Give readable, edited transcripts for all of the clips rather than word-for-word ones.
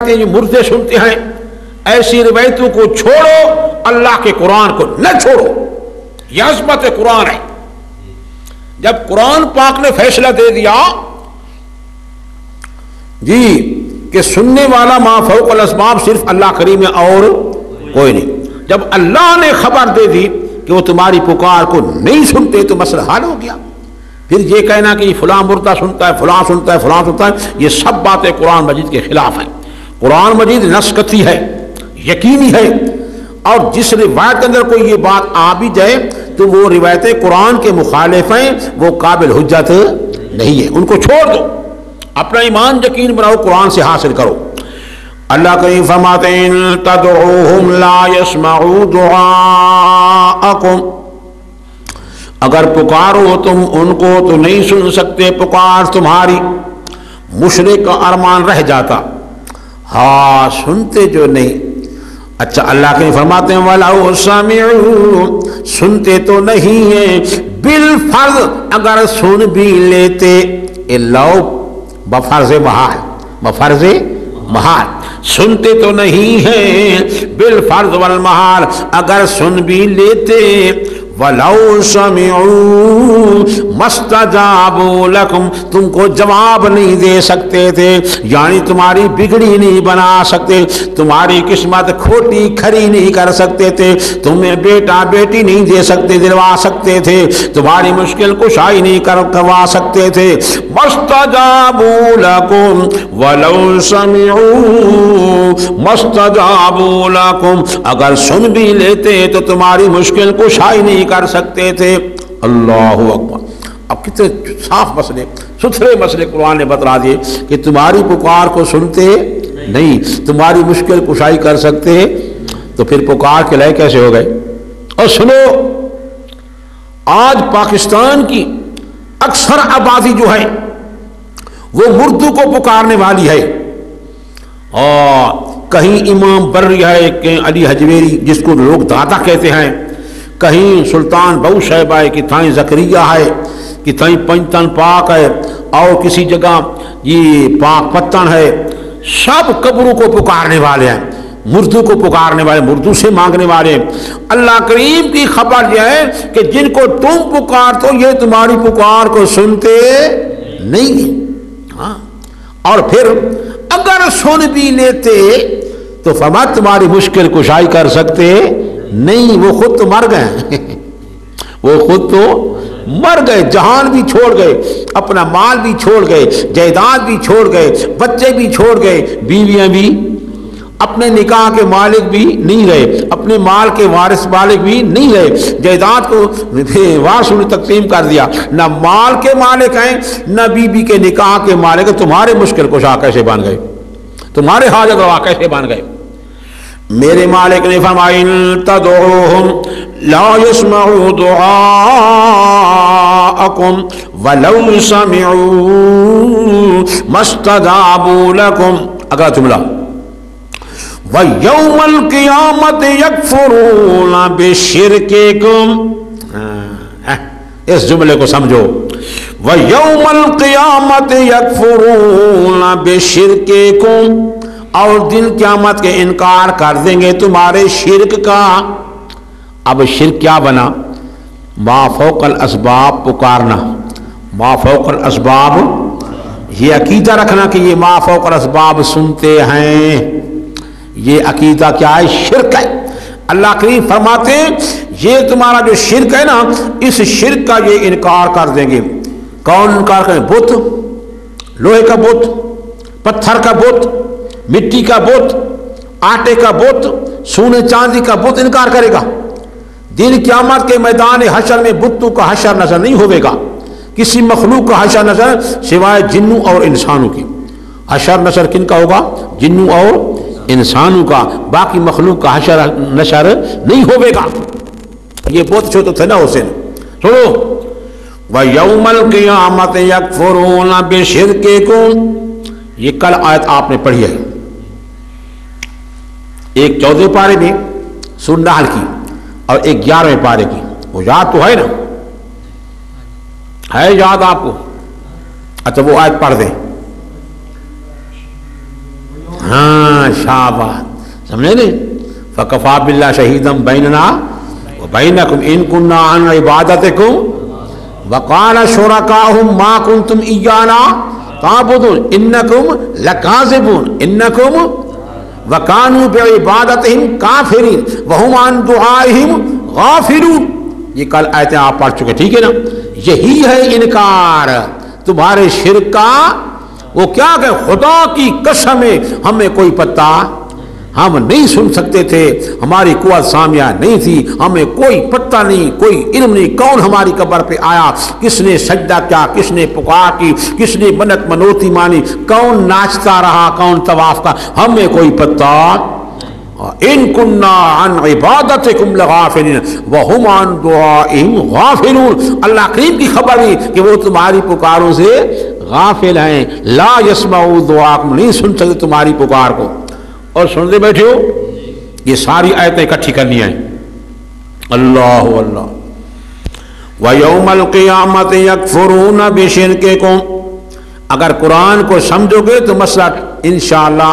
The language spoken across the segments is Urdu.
کہ یہ مردے سنتے ہیں، ایسی روایتوں کو چھوڑو، اللہ کے قرآن کو نہ چھوڑو. یہ عظمت قرآن ہے. جب قرآن پاک نے فیصلہ دے دیا جی کہ سننے والا ما فوق الاسباب صرف اللہ کریم ہے اور کوئی نہیں، جب اللہ نے خبر دے دی کہ وہ تمہاری پکار کو نہیں سنتے تو مسئلہ حل ہو گیا. پھر یہ کہنا کہ فلاں مردہ سنتا ہے، فلاں سنتا ہے، فلاں سنتا ہے، یہ سب باتیں قرآن مجید کے خلاف ہیں. قرآن مجید نسکتی ہے، یقینی ہے، اور جس روایت کے اندر کوئی یہ بات آ بھی جائے تو وہ روایتیں قرآن کے مخالف ہیں، وہ قابل حجت نہیں ہے، ان کو چھوڑ دو. اپنا ایمان یقین بناؤ، قرآن سے حاصل کرو. اللہ کریم فرماتے ہیں تدعوہم لا يسمعوا دعاءکم، اگر پکارو تم ان کو تو نہیں سن سکتے پکار تمہاری. مشرک کا ارمان رہ جاتا، ہاں سنتے جو نہیں. اچھا اللہ کے فرماتے ہیں وَلَوْ سَمِعُوا، سنتے تو نہیں ہیں، بالفرض اگر سن بھی لیتے. لو بفرض محال، بفرض محال، سنتے تو نہیں ہیں بالفرض والمحال، اگر سن بھی لیتے. وَلَوْ سَمِعُوا مَا اسْتَجَابُوا لَكُمْ، تم کو جواب نہیں دے سکتے تھے، یعنی تمہاری بگڑی نہیں بنا سکتے، تمہاری قسمت کھوٹی کھری نہیں کر سکتے تھے، تمہیں بیٹا بیٹی نہیں دے سکتے دلوا سکتے تھے، تمہاری مشکل کشائی نہیں کروا سکتے تھے. مَا اسْتَجَابُوا لَكُمْ وَلَوْ سَمِعُوا مَا اسْتَجَابُوا لَكُمْ، اگر سن بھی لیتے تو تمہاری مشکل کشائی نہیں کر سکتے تھے. اللہ اکبر. اب کتنے صاف مسئلے، ستھرے مسئلے قرآن نے بتلا دیے کہ تمہاری پکار کو سنتے نہیں، تمہاری مشکل کشائی کر سکتے، تو پھر پکار کے لئے کیسے ہو گئے. اور سنو، آج پاکستان کی اکثر آبادی جو ہے وہ مردوں کو پکارنے والی ہے. اور کہیں امام بری ہے، کہیں علی حجویری جس کو لوگ دادا کہتے ہیں، کہیں سلطان بہو صاحبہ ہے، کہ تھائیں زکریہ ہے، کہ تھائیں پنجتن پاک ہے، اور کسی جگہ یہ پاک پتن ہے. سب قبروں کو پکارنے والے ہیں، مردوں کو پکارنے والے، مردوں سے مانگنے والے ہیں. اللہ کریم کی خبر یہ ہے کہ جن کو تم پکار تو یہ تمہاری پکار کو سنتے نہیں ہیں. ہاں، اور پھر اگر سن بھی لیتے تو فرمایا تمہاری مشکل کشائی کر سکتے نہیں، وہ خود تو مر گئے، وہ خود تو مر گئے، جہان بھی چھوڑ گئے، اپنا مال بھی چھوڑ گئے، جائیداد بھی چھوڑ گئے، بچے بھی چھوڑ گئے، بیویاں بھی، اپنے نکاح کے مالک بھی نہیں رہے، اپنے مال کے وارث مالک بھی نہیں رہے، جائیداد کو وارثوں نے تقسیم کر دیا، نہ مال کے مالک ہیں نہ بیوی کے نکاح کے مالک. تمہارے مشکل کشا کیسے بن گئے، تمہارے حاجت روا کیسے بن گئے. میرے مالک نے فرمایا ان تدعوہم لا يسمعوا دعاءکم ولو سمعوا ما استجابوا لکم. اگلا جملہ وَيَوْمَ الْقِيَامَةِ يَكْفُرُونَ بِشِرْكِكُمْ، اس جملے کو سمجھو. وَيَوْمَ الْقِيَامَةِ يَكْفُرُونَ بِشِرْكِكُمْ، اور دن قیامت کے انکار کر دیں گے تمہارے شرک کا. اب شرک کیا بنا؟ ما فوق الاسباب پکارنا، ما فوق الاسباب، یہ عقیدہ رکھنا کہ یہ ما فوق الاسباب سنتے ہیں، یہ عقیدہ کیا ہے؟ شرک ہے. اللہ کریم فرماتے ہیں یہ تمہارا جو شرک ہے نا، اس شرک کا یہ انکار کر دیں گے. کون انکار کریں؟ بت، لوہے کا بت، پتھر کا بت، مٹی کا بت، آٹے کا بت، سونے چاندی کا بت انکار کرے گا. دن قیامت کے میدان حشر میں بتوں کا حشر نظر نہیں ہوئے گا، کسی مخلوق کا حشر نظر سوائے جنوں اور انسانوں کی. حشر نشر کن کا ہوگا؟ جنوں اور انسانوں کا، باقی مخلوق کا حشر نشر نہیں ہوئے گا. یہ بہت چھوٹے تھے نا حسین. سنو وَيَوْمَ الْقِيَامَةِ يَكْفُرُونَ بِشِرْكِكُمْ، یہ کل آیت آپ نے پڑھی ہے، ایک 14 پارے میں سورہ نحل کی اور ایک 11ویں پارے کی. وہ یاد تو ہے نا؟ ہے یاد آپ کو؟ اچھا وہ آیت پڑھ دیں. ہاں شاباش، سمجھے نہیں؟ فکفا باللہ شہیدم بیننا وبینکم ان کننا عن عبادتکم وقال شرکاؤہم ما کنتم ایانا تعبدون انکم لکاذبون انکم وکانوا بعبادتہم کافرین وہم عن دعائہم غافلون. یہ کل آیتیں آپ پڑھ چکے، ٹھیک ہے نا؟ یہی ہے انکار تمہارے شرک کا. وہ کیا کہ خدا کی قسم ہے ہمیں کوئی پتہ، ہم نہیں سن سکتے تھے، ہماری قوت سامعہ نہیں تھی، ہمیں کوئی پتہ نہیں، کوئی علم نہیں، کون ہماری قبر پہ آیا، کس نے سجدہ کیا، کس نے پکار کی، کس نے منت منوتی مانی، کون ناچتا رہا، کون طواف کا، ہمیں کوئی پتہ. ان کننا عن عبادتکم لغافلین وہم عن دعائہم غافلون. اللہ کریم کی خبر ہے کہ وہ تمہاری پکاروں سے غافل ہیں. لا یسمعوا دعاکم، نہیں سن سکتے تمہاری پکار کو. اور سنتے بیٹھے ہو، یہ ساری آیتیں اکٹھی کرنی ہیں. اللہ اللہ. وَيَوْمَ الْقِيَامَةِ يَكْفُرُونَ بِشِرْكِكُمْ. اگر قرآن کو سمجھو گے تو مسئلہ انشاءاللہ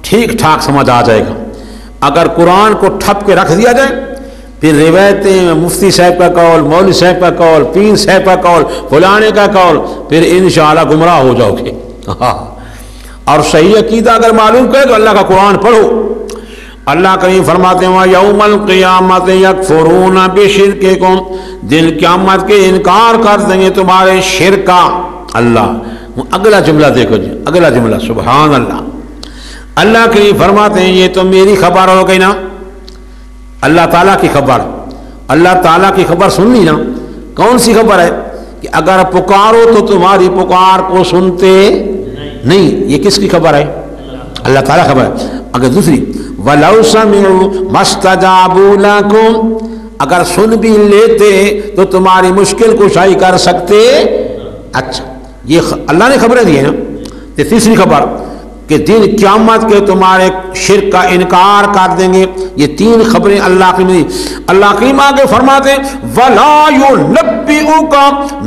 ٹھیک ٹھاک سمجھ آ جائے گا. اگر قرآن کو ٹھپ کے رکھ دیا جائے پھر روایتیں، مفتی صاحب کا قول، مولوی صاحب کا قول، پیر صاحب کا قول، فلانے کا قول، پھر انشاءاللہ گمراہ ہو جاؤ گے. اور صحیح عقیدہ اگر معلوم کرے تو اللہ کا قرآن پڑھو. اللہ کریم فرماتے ہیں یوم القیامت یکفرون بشرککم، دن قیامت کے انکار کر دیں گے تمہارے شرک کا. اللہ اگلا جملہ دیکھو جی، اگلا جملہ سبحان اللہ. اللہ کریم فرماتے ہیں یہ تو میری خبر ہو گئی نا، اللہ تعالیٰ کی خبر. اللہ تعالیٰ کی خبر سننی نا. کون سی خبر ہے؟ کہ اگر پکارو تو تمہاری پکار کو سنتے نہیں. یہ کس کی خبر ہے؟ اللہ تعالیٰ خبر ہے. اگر دوسری وَلَوْ سَمِعُوا مَا اسْتَجَابُوا لَكُمْ، اگر سن بھی لیتے تو تمہاری مشکل کشائی کر سکتے. اچھا یہ اللہ نے خبریں دی ہیں نا. تیسری خبر کہ دن قیامت کے تمہارے شرک کا انکار کر دیں گے. یہ تین خبریں اللہ کی دی. اللہ کریم آگے فرماتے ہیں وَلَا يُنَبِّئُكَ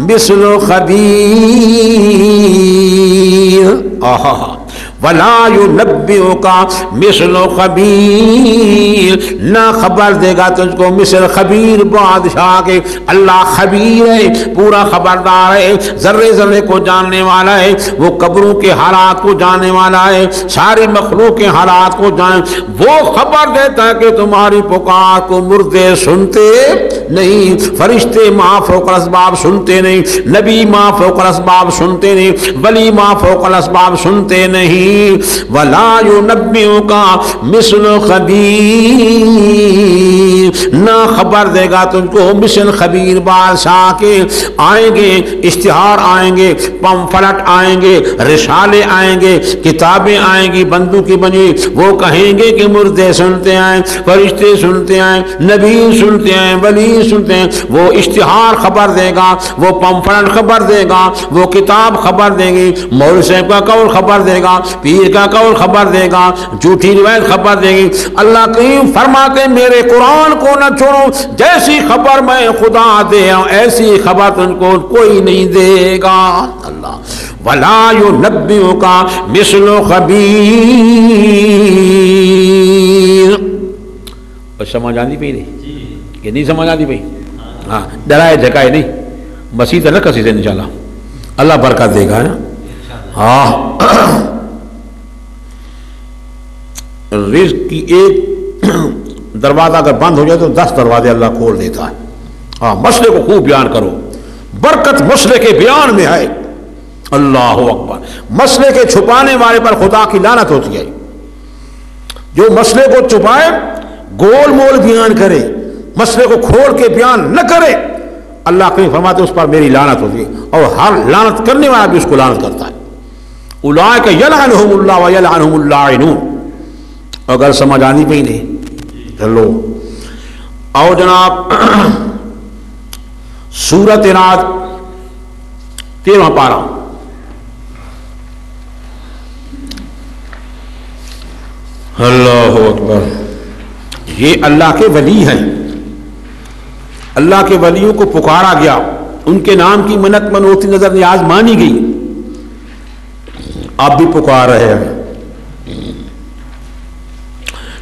مِثْلُ خَبِيرٍ. وَلَا يُنَبِّئُكَ مِثْلُ خَبِيرٍ، نہ خبر دے گا تجھ کو مثل خبیر بادشاہ کے. اللہ خبیر ہے، پورا خبردار ہے، ذرے ذرے کو جاننے والا ہے. وہ قبروں کے حالات کو جاننے والا ہے، ساری مخلوق کے حالات کو جان. وہ خبر دیتا ہے کہ تمہاری پکار کو مردے سنتے نہیں، فرشتے ما فوق الاسباب سنتے نہیں، نبی ما فوق الاسباب سنتے نہیں، ولی ما فوق الاسباب سنتے نہیں. وَلَا يُنَبِّئُكَ مِثْلُ خَبِيرٍ، نہ خبر دے گا تم کو مثل خبیر بادشاہ کے. آئیں گے اشتہار، آئیں گے پمفلٹ، آئیں گے رسالے، آئیں گے کتابیں آئیں گی بندوں کی بنی. وہ کہیں گے کہ مردے سنتے ہیں، فرشتے سنتے ہیں، نبی سنتے ہیں، ولی سنتے ہیں. وہ اشتہار خبر دے گا، وہ پمفلٹ خبر دے گا، وہ کتاب خبر دے گی، مولوی صاحب کا قول خبر دے گا، پیر کا قول خبر دے گا، جھوٹی روایت خبر دے گی. اللہ کریم فرماتے میرے قرآن کو نہ چھوڑو، جیسی خبر میں خدا دے ہوں ایسی خبر تم کو کوئی نہیں دے گا. اللہ وَلَا يُنَبِّئُكَ مِثْلُ خَبِيرٍ. اور سمجھ آتی پئی نہیں کہ نہیں سمجھ آتی پئی؟ ہاں ڈرائے جھکائے نہیں، مسیح تو نہ کسی سے انشاءاللہ اللہ برکت دے گا. ہاں رزق کی ایک دروازہ اگر بند ہو جائے تو 10 دروازے اللہ کھول دیتا ہے. ہاں مسئلے کو خوب بیان کرو، برکت مسئلے کے بیان میں ہے. اللہ اکبر. مسئلے کے چھپانے والے پر خدا کی لعنت ہوتی ہے. جو مسئلے کو چھپائے، گول مول بیان کرے، مسئلے کو کھول کے بیان نہ کرے، اللہ کہیں فرماتے اس پر میری لعنت ہوتی ہے. اور ہر لعنت کرنے والا بھی اس کو لعنت کرتا ہے. اولئک یلعنہم اللہ ویلعنہم اللاعنون. اگر سمجھ آنی پہ ہی نہیں چلو. اور جناب سورۃ رعد 13واں پارہ. اللہ اکبر. یہ اللہ کے ولی ہیں، اللہ کے ولیوں کو پکارا گیا، ان کے نام کی منت منوتی نظر نیاز مانی گئی. آپ بھی پکار رہے ہیں.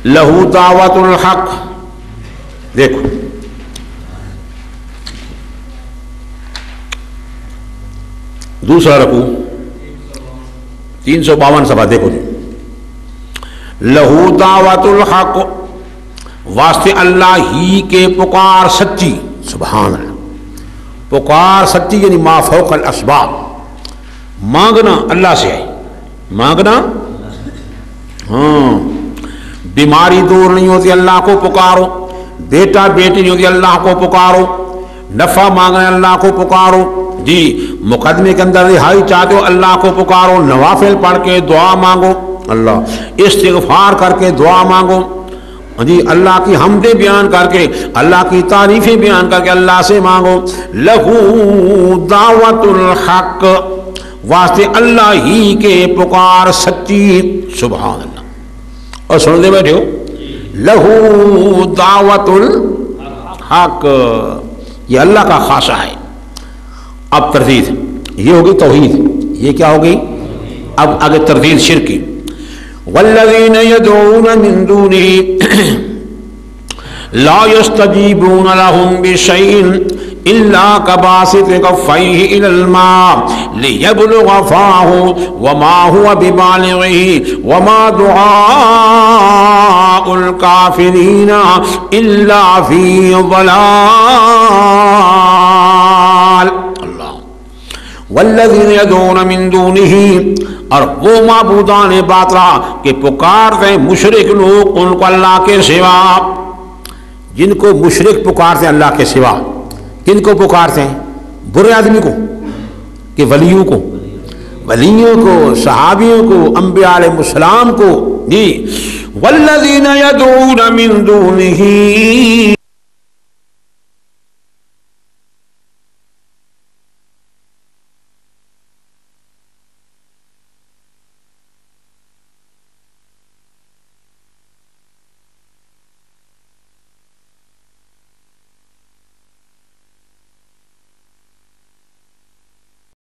لہو دعوت الحق. دیکھو دوسرا رکوع 352 صفحہ دیکھو جی. لہو دعوت الحق، واسطے اللہ ہی کے پکار سچی. سبحان اللہ. پکار سچی یعنی ما فوق الاسباب. مانگنا اللہ سے ہے، مانگنا. ہاں بیماری دور نہیں ہوتی اللہ کو پکارو، بیٹا بیٹی نہیں ہوتی اللہ کو پکارو، نفع مانگنا اللہ کو پکارو جی، مقدمے کے اندر رہائی چاہتے ہو اللہ کو پکارو، نوافل پڑھ کے دعا مانگو اللہ، استغفار کر کے دعا مانگو جی، اللہ کی حمدیں بیان کر کے، اللہ کی تعریفیں بیان کر کے اللہ سے مانگو. لہو دعوت الحق، واسطے اللہ ہی کے پکار سچی. سبحان اللہ. اور سن دے بیٹھے ہو لہو دعوت الحق، یہ اللہ کا خاصہ ہے. اب تردید یہ ہوگی توحید، یہ کیا ہوگی؟ اب آگے تردید شرکی. والذین یدعون من دونه لا يستجیبون لهم بشیء الا كباسط كفيه الى الماء ليبلغ فاه وما هو ببالغه وما دعاء الكافرين الا في ضلال. والذین یدعون من دونه، اور وہ معبودان باطلا کہ پکارتے ہیں مشرک لوگ ان کو اللہ کے سوا. جن کو مشرک پکارتے ہیں اللہ کے سوا، کن کو پکارتے ہیں؟ برے آدمی کو کہ ولیوں کو؟ ولیوں کو، صحابیوں کو، انبیاء علیہ السلام کو جی. والذین یدعون من دونه